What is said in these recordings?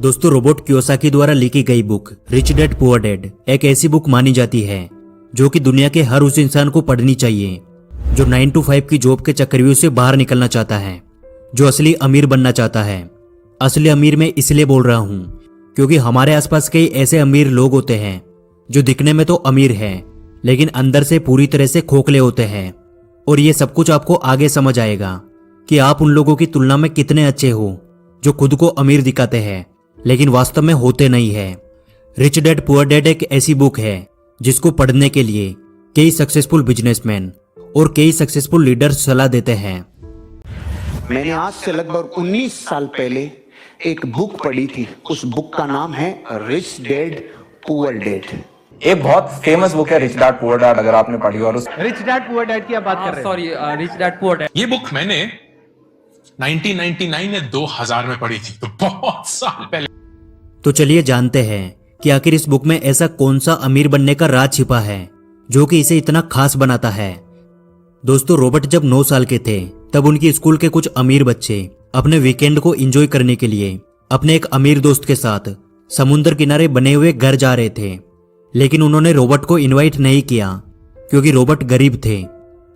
दोस्तों, Robert Kiyosaki द्वारा लिखी गई book rich dad poor dad एक ऐसी बुक मानी जाती है जो कि दुनिया के हर उस इंसान को पढ़नी चाहिए जो 9 to 5 की जॉब के चक्रव्यूह से बाहर निकलना चाहता है, जो असली अमीर बनना चाहता है। असली अमीर मैं इसलिए बोल रहा हूँ क्योंकि हमारे आसपास कई ऐसे अमीर लोग होते हैं जो दिखने में तो अमीर हैं लेकिन अंदर से पूरी तरह से खोखले होते हैं। और ये सब कुछ आपको आगे समझ आएगा कि आप उन लोगों की तुलना में कितने अच्छे हो जो खुद को अमीर दिखाते हैं लेकिन वास्तव में होते नहीं है। रिच डैड पुअर डैड एक ऐसी बुक है जिसको पढ़ने के लिए कई सक्सेसफुल बिजनेसमैन और कई सक्सेसफुल लीडर्स सलाह देते हैं। मैंने आज से लगभग 19 साल पहले एक बुक पढ़ी थी। उस बुक का नाम है रिच डैड पुअर डैड। एक बहुत फेमस बुक है रिच डैड पुअर डैड, अगर आपने पढ़ी हो। और उस रिच डैड पुअर डैड की आप बात कर रहे हैं? Sorry, rich dad poor dad. ये बुक मैंने 1999 या 2000 में पढ़ी थी, तो बहुत साल पहले। तो चलिए जानते हैं कि आखिर इस बुक में ऐसा कौन सा अमीर बनने का राज छिपा है जो कि इसे इतना खास बनाता है। दोस्तों, रॉबर्ट जब 9 साल के थे तब उनकी स्कूल के कुछ अमीर बच्चे अपने वीकेंड को एंजॉय करने के लिए अपने एक अमीर दोस्त के साथ समुद्र किनारे बने हुए घर जा रहे थे। लेकिन उन्होंने रॉबर्ट को इनवाइट नहीं किया क्योंकि रॉबर्ट गरीब थे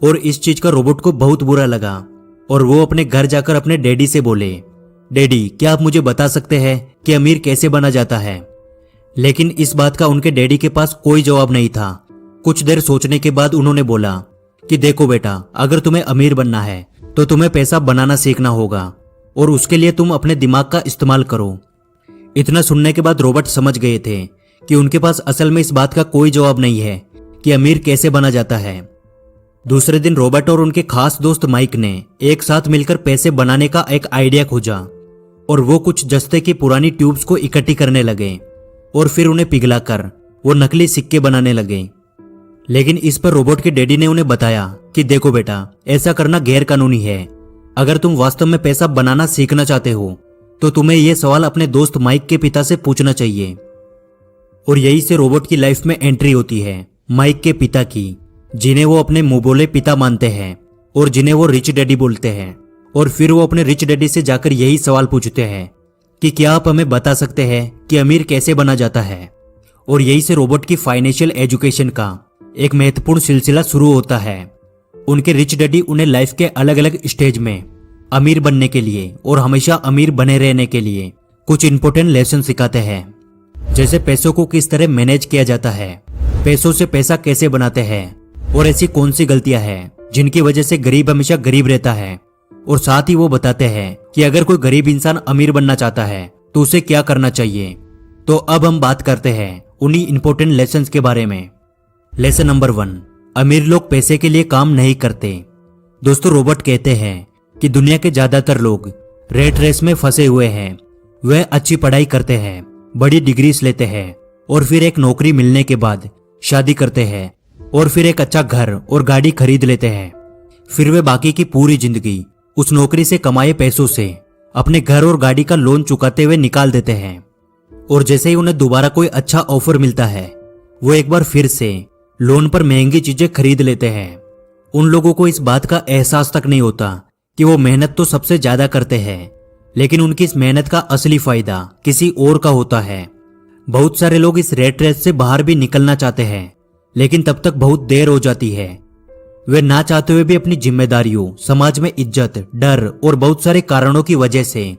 और इस चीज का रॉबर्ट को बहुत बुरा लगा और वो अपने घर जाकर अपने डैडी से बोले, डैडी क्या आप मुझे बता सकते हैं कि अमीर कैसे बना जाता है। लेकिन इस बात का उनके डैडी के पास कोई जवाब नहीं था। कुछ देर सोचने के बाद उन्होंने बोला कि देखो बेटा, अगर तुम्हें अमीर बनना है तो तुम्हें पैसा बनाना सीखना होगा और उसके लिए तुम अपने दिमाग का इस्तेमाल करो। इतना सुनने के बाद रॉबर्ट समझ गए थे कि उनके पास असल में इस बात का कोई जवाब नहीं है कि अमीर कैसे बना जाता है। दूसरे दिन रॉबर्ट और उनके खास दोस्त माइक ने एक साथ मिलकर पैसे बनाने का एक आइडिया खोजा और वो कुछ जस्ते की पुरानी ट्यूब्स को इकट्ठी करने लगे और फिर उन्हें पिघलाकर वो नकली सिक्के बनाने लगे। लेकिन इस पर रॉबर्ट के डैडी ने उन्हें बताया कि देखो बेटा, ऐसा करना गैर कानूनी है। अगर तुम वास्तव में पैसा बनाना सीखना चाहते हो तो तुम्हें यह सवाल अपने दोस्त माइक के पिता से पूछना चाहिए। और यही से रॉबर्ट की लाइफ में एंट्री होती है माइक के पिता की, जिन्हें वो अपने मुंह बोले पिता मानते हैं और जिन्हें वो रिच डैडी बोलते हैं। और फिर वो अपने रिच डैडी से जाकर यही सवाल पूछते हैं कि क्या आप हमें बता सकते हैं कि अमीर कैसे बना जाता है। और यही से रॉबर्ट की फाइनेंशियल एजुकेशन का एक महत्वपूर्ण सिलसिला शुरू होता है। उनके रिच डैडी उन्हें लाइफ के अलग अलग स्टेज में अमीर बनने के लिए और हमेशा अमीर बने रहने के लिए कुछ इंपॉर्टेंट लेसन सिखाते हैं, जैसे पैसों को किस तरह मैनेज किया जाता है, पैसों से पैसा कैसे बनाते हैं और ऐसी कौन सी गलतियां हैं जिनकी वजह से गरीब हमेशा गरीब रहता है। और साथ ही वो बताते हैं कि अगर कोई गरीब इंसान अमीर बनना चाहता है तो उसे क्या करना चाहिए। तो अब हम बात करते हैं उन्हीं इंपॉर्टेंट लेसन्स के बारे में। लेसन नंबर 1, अमीर लोग पैसे के लिए काम नहीं करते। दोस्तों, रॉबर्ट कहते हैं कि दुनिया के ज्यादातर लोग रेट रेस में फंसे हुए हैं। वह अच्छी पढ़ाई करते हैं, बड़ी डिग्रीज लेते हैं और फिर एक नौकरी मिलने के बाद शादी करते हैं और फिर एक अच्छा घर और गाड़ी खरीद लेते हैं। फिर वे बाकी की पूरी जिंदगी उस नौकरी से कमाए पैसों से अपने घर और गाड़ी का लोन चुकाते हुए निकाल देते हैं। और जैसे ही उन्हें दोबारा कोई अच्छा ऑफर मिलता है वो एक बार फिर से लोन पर महंगी चीजें खरीद लेते हैं। उन लोगों को इस बात का एहसास तक नहीं होता कि वो मेहनत तो सबसे ज्यादा करते हैं, लेकिन उनकी इस मेहनत का असली फायदा किसी और का होता है। बहुत सारे लोग इस रेट रेस से बाहर भी निकलना चाहते हैं, लेकिन तब तक बहुत देर हो जाती है। वे ना चाहते हुए भी अपनी जिम्मेदारियों, समाज में इज्जत, डर और बहुत सारे कारणों की वजह से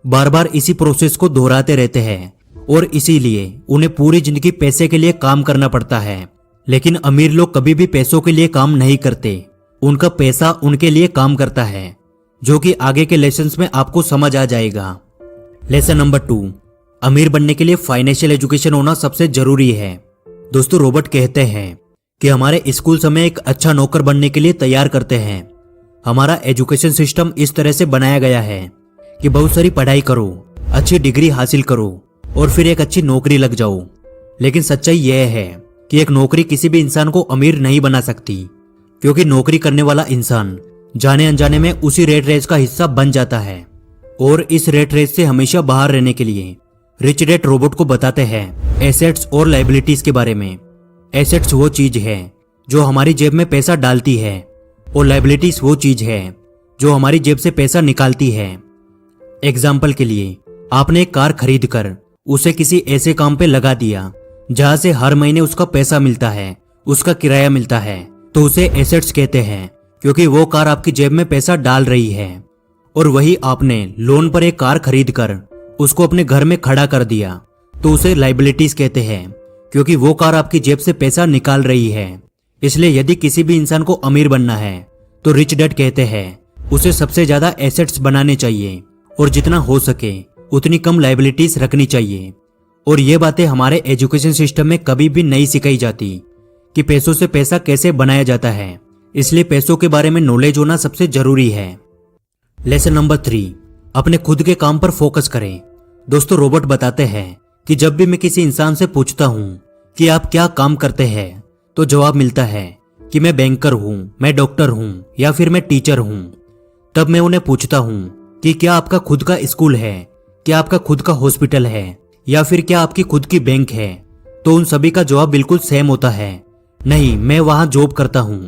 बार बार इसी प्रोसेस को दोहराते रहते हैं और इसीलिए उन्हें पूरी जिंदगी पैसे के लिए काम करना पड़ता है। लेकिन अमीर लोग कभी भी पैसों के लिए काम नहीं करते, उनका पैसा उनके लिए काम करता है, जो कि आगे के लेसन्स में आपको समझ आ जाएगा। लेसन नंबर 2, अमीर बनने के लिए फाइनेंशियल एजुकेशन होना सबसे जरूरी है। दोस्तों, रॉबर्ट कहते हैं कि हमारे स्कूल हमें एक अच्छा नौकर बनने के लिए तैयार करते हैं। हमारा एजुकेशन सिस्टम इस तरह से बनाया गया है कि बहुत सारी पढ़ाई करो, अच्छी डिग्री हासिल करो और फिर एक अच्छी नौकरी लग जाओ। लेकिन सच्चाई यह है कि एक नौकरी किसी भी इंसान को अमीर नहीं बना सकती, क्योंकि नौकरी करने वाला इंसान जाने अनजाने में उसी रेट रेस का हिस्सा बन जाता है। और इस रेट रेस से हमेशा बाहर रहने के लिए रिच डैड रॉबर्ट को बताते हैं एसेट्स और लायबिलिटीज के बारे में। एसेट्स वो चीज है जो हमारी जेब में पैसा डालती है और लायबिलिटीज वो चीज है जो हमारी जेब से पैसा निकालती है। एग्जाम्पल के लिए आपने एक कार खरीद कर उसे किसी ऐसे काम पे लगा दिया जहां से हर महीने उसका पैसा मिलता है, उसका किराया मिलता है, तो उसे एसेट्स कहते हैं, क्योंकि वो कार आपकी जेब में पैसा डाल रही है। और वही आपने लोन पर एक कार खरीद कर उसको अपने घर में खड़ा कर दिया, तो उसे लाइबिलिटीज कहते हैं, क्योंकि वो कार आपकी जेब से पैसा निकाल रही है। इसलिए यदि किसी भी इंसान को अमीर बनना है तो रिच डैड कहते हैं उसे सबसे ज्यादा एसेट्स बनाने चाहिए और जितना हो सके उतनी कम लाइबिलिटीज रखनी चाहिए। और ये बातें हमारे एजुकेशन सिस्टम में कभी भी नहीं सिखाई जाती कि पैसों से पैसा कैसे बनाया जाता है। इसलिए पैसों के बारे में नॉलेज होना सबसे जरूरी है। लेसन नंबर 3, अपने खुद के काम पर फोकस करें। दोस्तों, रॉबर्ट बताते हैं कि जब भी मैं किसी इंसान से पूछता हूं कि आप क्या काम करते हैं, तो जवाब मिलता है कि मैं बैंकर हूं, मैं डॉक्टर हूं या फिर मैं टीचर हूं। तब मैं उन्हें पूछता हूं कि क्या आपका खुद का स्कूल है, क्या आपका खुद का हॉस्पिटल है, या फिर क्या आपकी खुद की बैंक है, तो उन सभी का जवाब बिल्कुल सेम होता है, नहीं, मैं वहां जॉब करता हूं।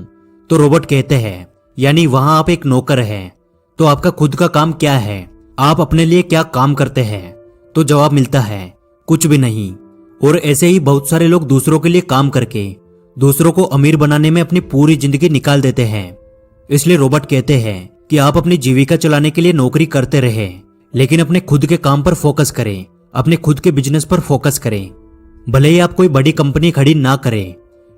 तो रॉबर्ट कहते हैं यानी वहां आप एक नौकर हैं। तो आपका खुद का काम क्या है, आप अपने लिए क्या काम करते हैं? तो जवाब मिलता है कुछ भी नहीं। और ऐसे ही बहुत सारे लोग दूसरों के लिए काम करके दूसरों को अमीर बनाने में अपनी पूरी जिंदगी निकाल देते हैं। इसलिए रॉबर्ट कहते हैं कि आप अपनी जीविका चलाने के लिए नौकरी करते रहे, लेकिन अपने खुद के काम पर फोकस करें, अपने खुद के बिजनेस पर फोकस करें। भले ही आप कोई बड़ी कंपनी खड़ी ना करें,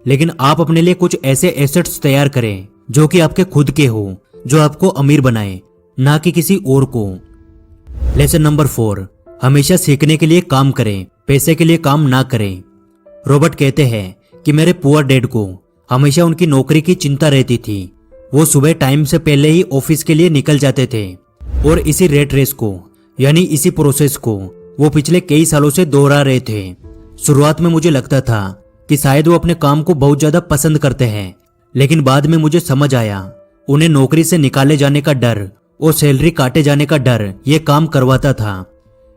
लेकिन आप अपने लिए कुछ ऐसे एसेट्स तैयार करें जो कि आपके खुद के हो, जो आपको अमीर बनाए, ना कि किसी और को। लेसन नंबर 4, हमेशा सीखने के लिए काम करें, पैसे के लिए काम ना करें। रॉबर्ट कहते हैं कि मेरे पुअर डैड को हमेशा उनकी नौकरी की चिंता रहती थी। वो सुबह टाइम से पहले ही ऑफिस के लिए निकल जाते थे और इसी रेट रेस को यानी इसी प्रोसेस को वो पिछले कई सालों से दोहरा रहे थे। शुरुआत में मुझे लगता था कि शायद वो अपने काम को बहुत ज्यादा पसंद करते हैं, लेकिन बाद में मुझे समझ आया उन्हें नौकरी से निकाले जाने का डर और सैलरी काटे जाने का डर ये काम करवाता था।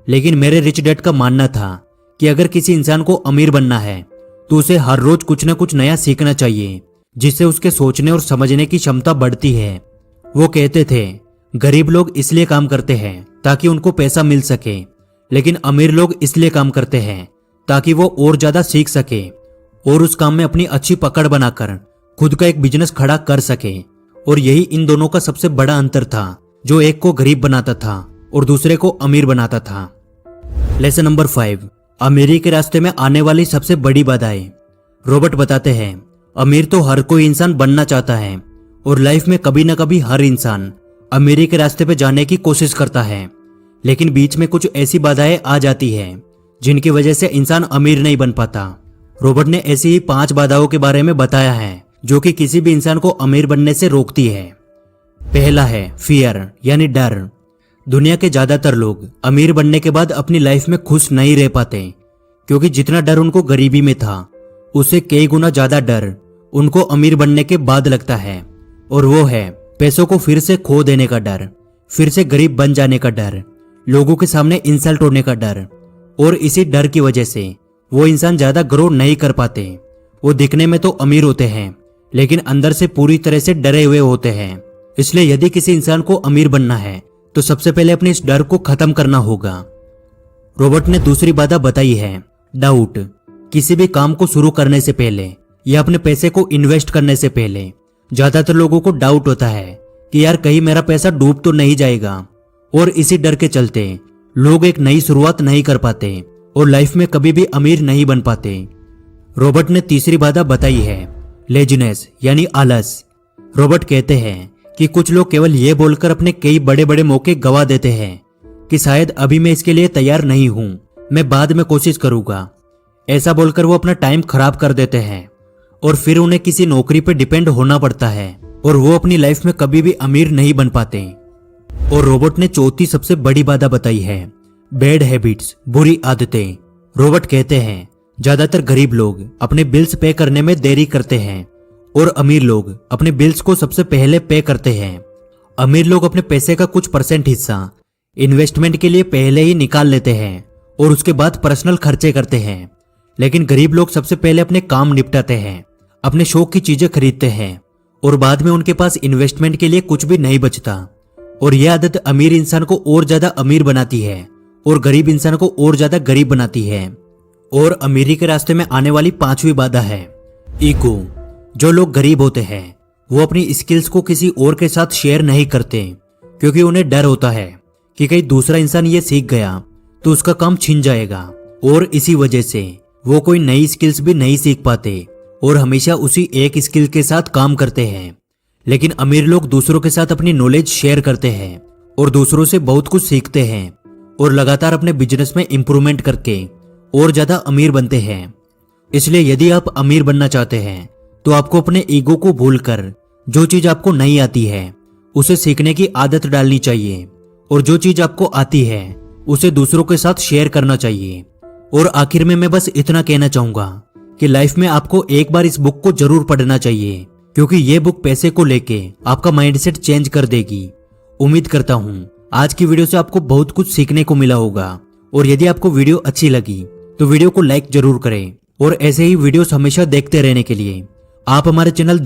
लेकिन मेरे रिच डैड का मानना था कि अगर किसी इंसान को अमीर बनना है तो उसे हर रोज कुछ न कुछ नया सीखना चाहिए, जिससे उसके सोचने और समझने की क्षमता बढ़ती है। वो कहते थे गरीब लोग इसलिए काम करते हैं ताकि उनको पैसा मिल सके, लेकिन अमीर लोग इसलिए काम करते हैं ताकि वो और ज्यादा सीख सके और उस काम में अपनी अच्छी पकड़ बनाकर खुद का एक बिजनेस खड़ा कर सके। और यही इन दोनों का सबसे बड़ा अंतर था, जो एक को गरीब बनाता था और दूसरे को अमीर बनाता था। लेसन नंबर 5, अमीरी के रास्ते में आने वाली सबसे बड़ी बाधाएं। रॉबर्ट बताते हैं अमीर तो हर कोई इंसान बनना चाहता है और लाइफ में कभी ना कभी हर इंसान अमीरी के रास्ते पे जाने की कोशिश करता है, लेकिन बीच में कुछ ऐसी बाधाएं आ जाती है जिनकी वजह से इंसान अमीर नहीं बन पाता। रॉबर्ट ने ऐसी ही 5 बाधाओं के बारे में बताया है जो कि किसी भी इंसान को अमीर बनने से रोकती है। पहला है फियर यानी डर। दुनिया के ज्यादातर लोग अमीर बनने के बाद अपनी लाइफ में खुश नहीं रह पाते, क्योंकि जितना डर उनको गरीबी में था उससे कई गुना ज्यादा डर उनको अमीर बनने के बाद लगता है, और वो है पैसों को फिर से खो देने का डर, फिर से गरीब बन जाने का डर, लोगों के सामने इंसल्ट होने का डर। और इसी डर की वजह से वो इंसान ज्यादा ग्रो नहीं कर पाते। वो दिखने में तो अमीर होते हैं लेकिन अंदर से पूरी तरह से डरे हुए होते हैं। इसलिए यदि किसी इंसान को अमीर बनना है तो सबसे पहले अपने इस डर को खत्म करना होगा। रॉबर्ट ने दूसरी बाधा बताई है डाउट। किसी भी काम को शुरू करने से पहले या अपने पैसे को इन्वेस्ट करने से पहले ज्यादातर लोगों को डाउट होता है कि यार कहीं मेरा पैसा डूब तो नहीं जाएगा, और इसी डर के चलते लोग एक नई शुरुआत नहीं कर पाते और लाइफ में कभी भी अमीर नहीं बन पाते। रॉबर्ट ने तीसरी बाधा बताई है लेजीनेस यानी आलस। रॉबर्ट कहते हैं कि कुछ लोग केवल ये बोलकर अपने कई बड़े बड़े मौके गवा देते हैं कि शायद अभी मैं इसके लिए तैयार नहीं हूं, मैं बाद में कोशिश करूंगा। ऐसा बोलकर वो अपना टाइम खराब कर देते हैं और फिर उन्हें किसी नौकरी पर डिपेंड होना पड़ता है और वो अपनी लाइफ में कभी भी अमीर नहीं बन पाते। और रॉबर्ट ने चौथी सबसे बड़ी बाधा बताई है बैड हैबिट्स, बुरी आदतें। रॉबर्ट कहते हैं ज्यादातर गरीब लोग अपने बिल्स पे करने में देरी करते हैं और अमीर लोग अपने बिल्स को सबसे पहले पे करते हैं। अमीर लोग अपने पैसे का कुछ % हिस्सा इन्वेस्टमेंट के लिए पहले ही निकाल लेते हैं और उसके बाद पर्सनल खर्चे करते हैं, लेकिन गरीब लोग सबसे पहले अपने काम निपटाते हैं, अपने शौक की चीजें खरीदते हैं और बाद में उनके पास इन्वेस्टमेंट के लिए कुछ भी नहीं बचता। और यह आदत अमीर इंसान को और ज्यादा अमीर बनाती है और गरीब इंसान को और ज्यादा गरीब बनाती है। और अमीरी के रास्ते में आने वाली 5वीं बाधा है ईगो। जो लोग गरीब होते हैं वो अपनी स्किल्स को किसी और के साथ शेयर नहीं करते, क्योंकि उन्हें डर होता है कि कहीं दूसरा इंसान ये सीख गया तो उसका काम छिन जाएगा। और इसी वजह से वो कोई नई स्किल्स भी नहीं सीख पाते और हमेशा उसी एक स्किल के साथ काम करते हैं। लेकिन अमीर लोग दूसरों के साथ अपनी नॉलेज शेयर करते हैं और दूसरों से बहुत कुछ सीखते हैं और लगातार अपने बिजनेस में इंप्रूवमेंट करके और ज्यादा अमीर बनते हैं। इसलिए यदि आप अमीर बनना चाहते हैं तो आपको अपने ईगो को भूलकर जो चीज आपको नहीं आती है उसे सीखने की आदत डालनी चाहिए, और जो चीज आपको आती है उसे दूसरों के साथ शेयर करना चाहिए। और आखिर में मैं बस इतना कहना चाहूंगा कि लाइफ में आपको एक बार इस बुक को जरूर पढ़ना चाहिए, क्योंकि ये बुक पैसे को लेके आपका माइंडसेट चेंज कर देगी। उम्मीद करता हूं आज की वीडियो से आपको बहुत कुछ सीखने को मिला होगा। और यदि आपको वीडियो अच्छी लगी तो वीडियो को लाइक जरूर करें, और ऐसे ही वीडियोस हमेशा देखते रहने के लिए आप हमारे चैनल